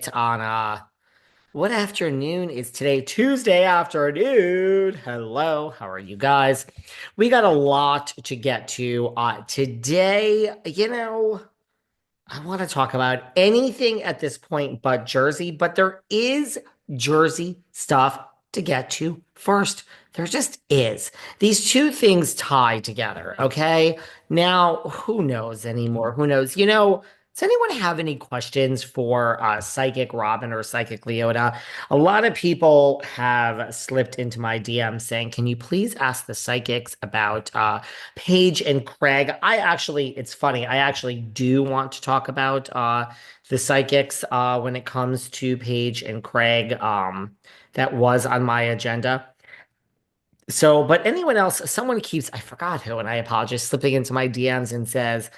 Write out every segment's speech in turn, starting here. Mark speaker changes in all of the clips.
Speaker 1: it on what afternoon is today? Tuesday afternoon. Hello, how are you guys? We got a lot to get to today. I want to talk about anything at this point but Jersey, but there is Jersey stuff to get to first. There just is. These two things tie together, okay? Now, who knows anymore? Who knows? Does anyone have any questions for Psychic Robin or Psychic Leota? A lot of people have slipped into my DM saying, can you please ask the psychics about Paige and Craig? It's funny, I actually do want to talk about the psychics when it comes to Paige and Craig. That was on my agenda. So, but anyone else, someone keeps, I forgot who, and I apologize, slipping into my DMs and says,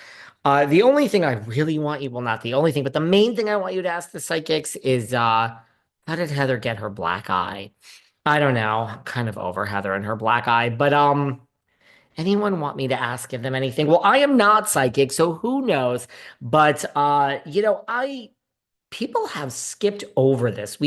Speaker 1: the only thing I really want you, well, not the only thing, but the main thing I want you to ask the psychics is, how did Heather get her black eye? I don't know. I'm kind of over Heather and her black eye, but anyone want me to ask them anything? Well, I am not psychic, so who knows? But I people have skipped over this.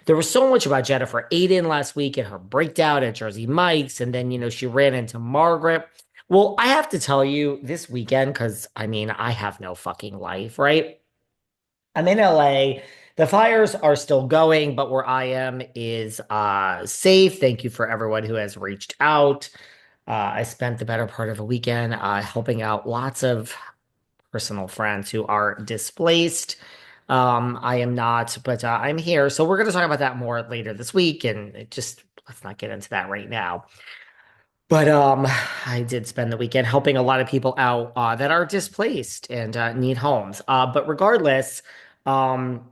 Speaker 1: There was so much about Jennifer Aiden last week and her breakdown at Jersey Mike's, and then she ran into Margaret. Well, I have to tell you this weekend, because I mean, I have no fucking life, right? I'm in LA. The fires are still going, but where I am is safe. Thank you for everyone who has reached out. I spent the better part of a weekend helping out lots of personal friends who are displaced. I am not, but I'm here. So we're going to talk about that more later this week, and let's not get into that right now. But I did spend the weekend helping a lot of people out that are displaced and need homes. But regardless, um,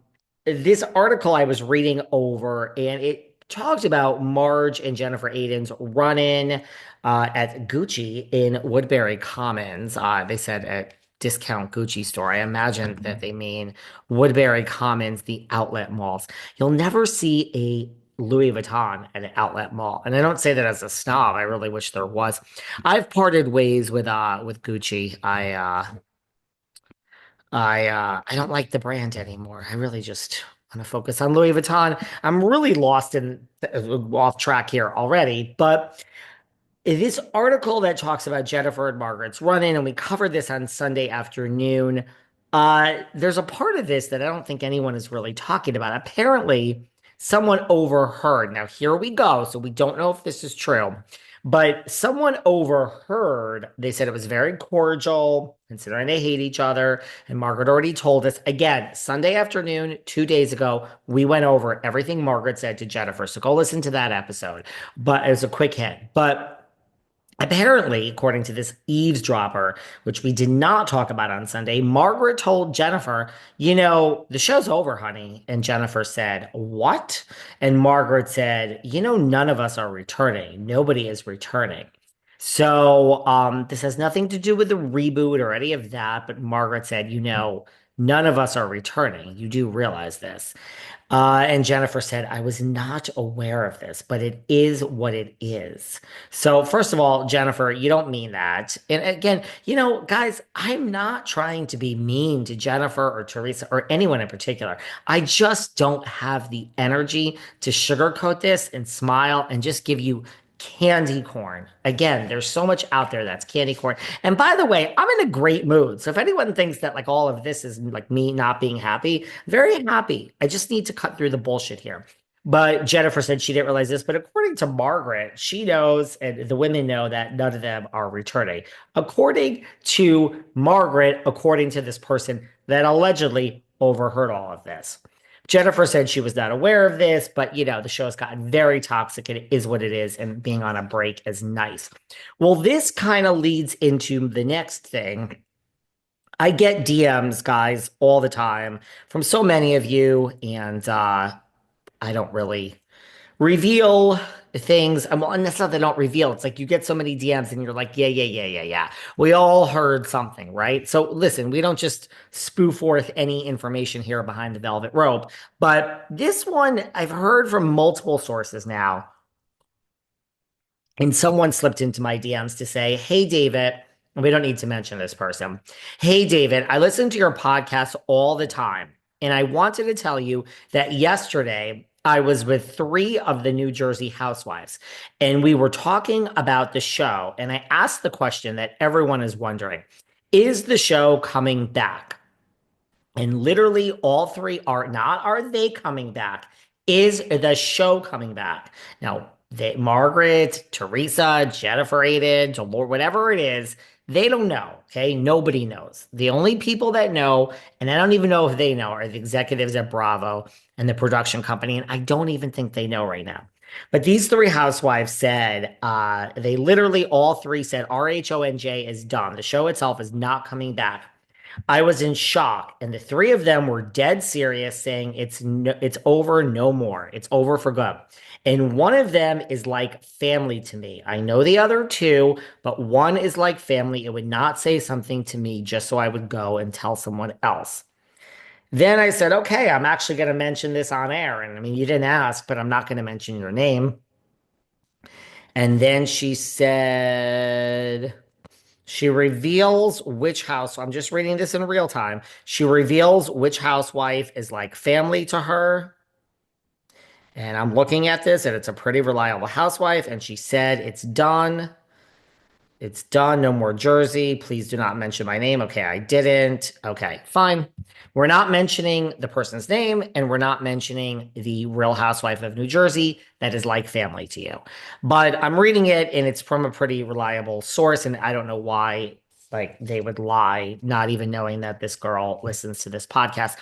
Speaker 1: this article I was reading over, and it talked about Marge and Jennifer Aiden's run-in at Gucci in Woodbury Commons. They said at discount Gucci store. I imagine that they mean Woodbury Commons, the outlet malls. You'll never see a Louis Vuitton at an outlet mall. And I don't say that as a snob. I really wish there was. I've parted ways with Gucci. I don't like the brand anymore. I really just want to focus on Louis Vuitton. I'm really lost in off track here already, but this article that talks about Jennifer and Margaret's run-in, and we covered this on Sunday afternoon. There's a part of this that I don't think anyone is really talking about. Apparently, someone overheard. Now, here we go. So we don't know if this is true, but someone overheard. They said it was very cordial, considering they hate each other. And Margaret already told us again, Sunday afternoon, 2 days ago, we went over everything Margaret said to Jennifer. So go listen to that episode. But it was a quick hit. But apparently, according to this eavesdropper, which we did not talk about on Sunday, Margaret told Jennifer, the show's over, honey. And Jennifer said, what? And Margaret said, none of us are returning. Nobody is returning. So this has nothing to do with the reboot or any of that. But Margaret said, none of us are returning. You do realize this. And Jennifer said, I was not aware of this, but it is what it is. So, first of all, Jennifer, you don't mean that. And again, guys, I'm not trying to be mean to Jennifer or Teresa or anyone in particular. I just don't have the energy to sugarcoat this and smile and just give you candy corn. Again, there's so much out there that's candy corn. And by the way, I'm in a great mood. So if anyone thinks that like all of this is like me not being happy, very happy. I just need to cut through the bullshit here. But Jennifer said she didn't realize this. But according to Margaret, she knows, and the women know that none of them are returning. According to Margaret, according to this person that allegedly overheard all of this. Jennifer said she was not aware of this, but the show has gotten very toxic and it is what it is, and being on a break is nice. Well, this kind of leads into the next thing. I get DMs, guys, all the time from so many of you, and I don't really reveal things. Well, and that's not they don't reveal. It's like you get so many DMs and you're like, yeah, yeah, yeah, yeah, yeah. We all heard something, right? So listen, we don't just spew forth any information here behind the velvet rope. But this one I've heard from multiple sources now. And someone slipped into my DMs to say, hey, David, we don't need to mention this person. Hey, David, I listen to your podcast all the time. And I wanted to tell you that yesterday I was with three of the New Jersey housewives, and we were talking about the show. And I asked the question that everyone is wondering: is the show coming back? And literally, all three are not, are they coming back? Is the show coming back? Now, Margaret, Teresa, Jennifer Aiden, Dolores, whatever it is, they don't know. Okay. Nobody knows. The only people that know, and I don't even know if they know, are the executives at Bravo and the production company. And I don't even think they know right now. But these three housewives said, they literally all three said RHONJ is done. The show itself is not coming back. I was in shock, and the three of them were dead serious, saying it's over, no more. It's over for good. And one of them is like family to me. I know the other two, but one is like family. It would not say something to me just so I would go and tell someone else. Then I said, okay, I'm actually going to mention this on air. And I mean, you didn't ask, but I'm not going to mention your name. And then she said, she reveals which house. I'm just reading this in real time. She reveals which housewife is like family to her. And I'm looking at this, and it's a pretty reliable housewife. And she said, it's done. It's done. No more Jersey. Please do not mention my name. Okay, I didn't. Okay, fine. We're not mentioning the person's name, and we're not mentioning the Real Housewife of New Jersey that is like family to you. But I'm reading it, and it's from a pretty reliable source, and I don't know why like they would lie, not even knowing that this girl listens to this podcast.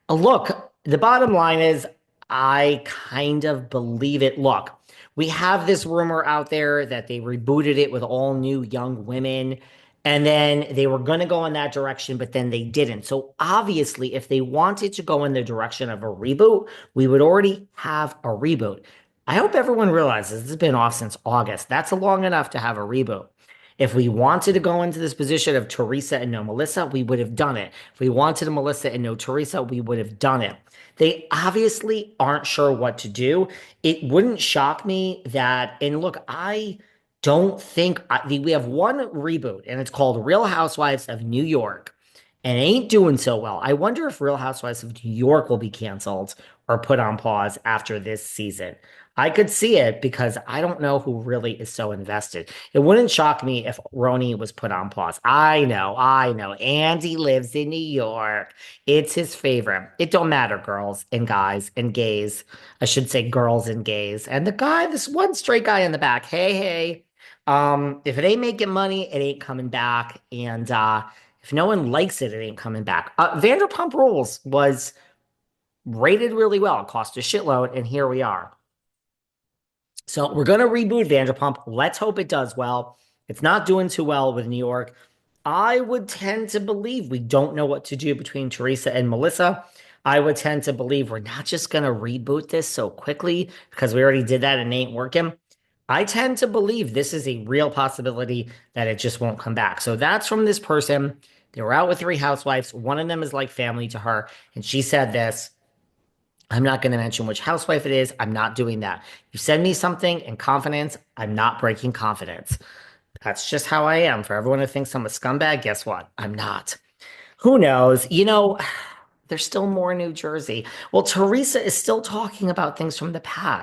Speaker 1: Look, the bottom line is I kind of believe it. Look, we have this rumor out there that they rebooted it with all new young women, and then they were going to go in that direction, but then they didn't. So obviously, if they wanted to go in the direction of a reboot, we would already have a reboot. I hope everyone realizes this has been off since August. That's long enough to have a reboot. If we wanted to go into this position of Teresa and no Melissa, we would have done it. If we wanted a Melissa and no Teresa, we would have done it. They obviously aren't sure what to do. It wouldn't shock me that, and look, I don't think we have one reboot, and it's called Real Housewives of New York, and it ain't doing so well. I wonder if Real Housewives of New York will be canceled or put on pause after this season. I could see it because I don't know who really is so invested. It wouldn't shock me if RHONJ was put on pause. I know, I know. Andy lives in New York. It's his favorite. It don't matter, girls and guys and gays. I should say girls and gays. And the guy, this one straight guy in the back. Hey, hey. If it ain't making money, it ain't coming back. And if no one likes it, it ain't coming back. Vanderpump Rules was rated really well. It cost a shitload, and here we are. So we're going to reboot Vanderpump. Let's hope it does well. It's not doing too well with New York. I would tend to believe we don't know what to do between Teresa and Melissa. I would tend to believe we're not just going to reboot this so quickly because we already did that and it ain't working. I tend to believe this is a real possibility that it just won't come back. So that's from this person. They were out with three housewives. One of them is like family to her. And she said this. I'm not going to mention which housewife it is. I'm not doing that. You send me something in confidence, I'm not breaking confidence. That's just how I am. For everyone who thinks I'm a scumbag, guess what? I'm not. Who knows? There's still more New Jersey. Well, Teresa is still talking about things from the past.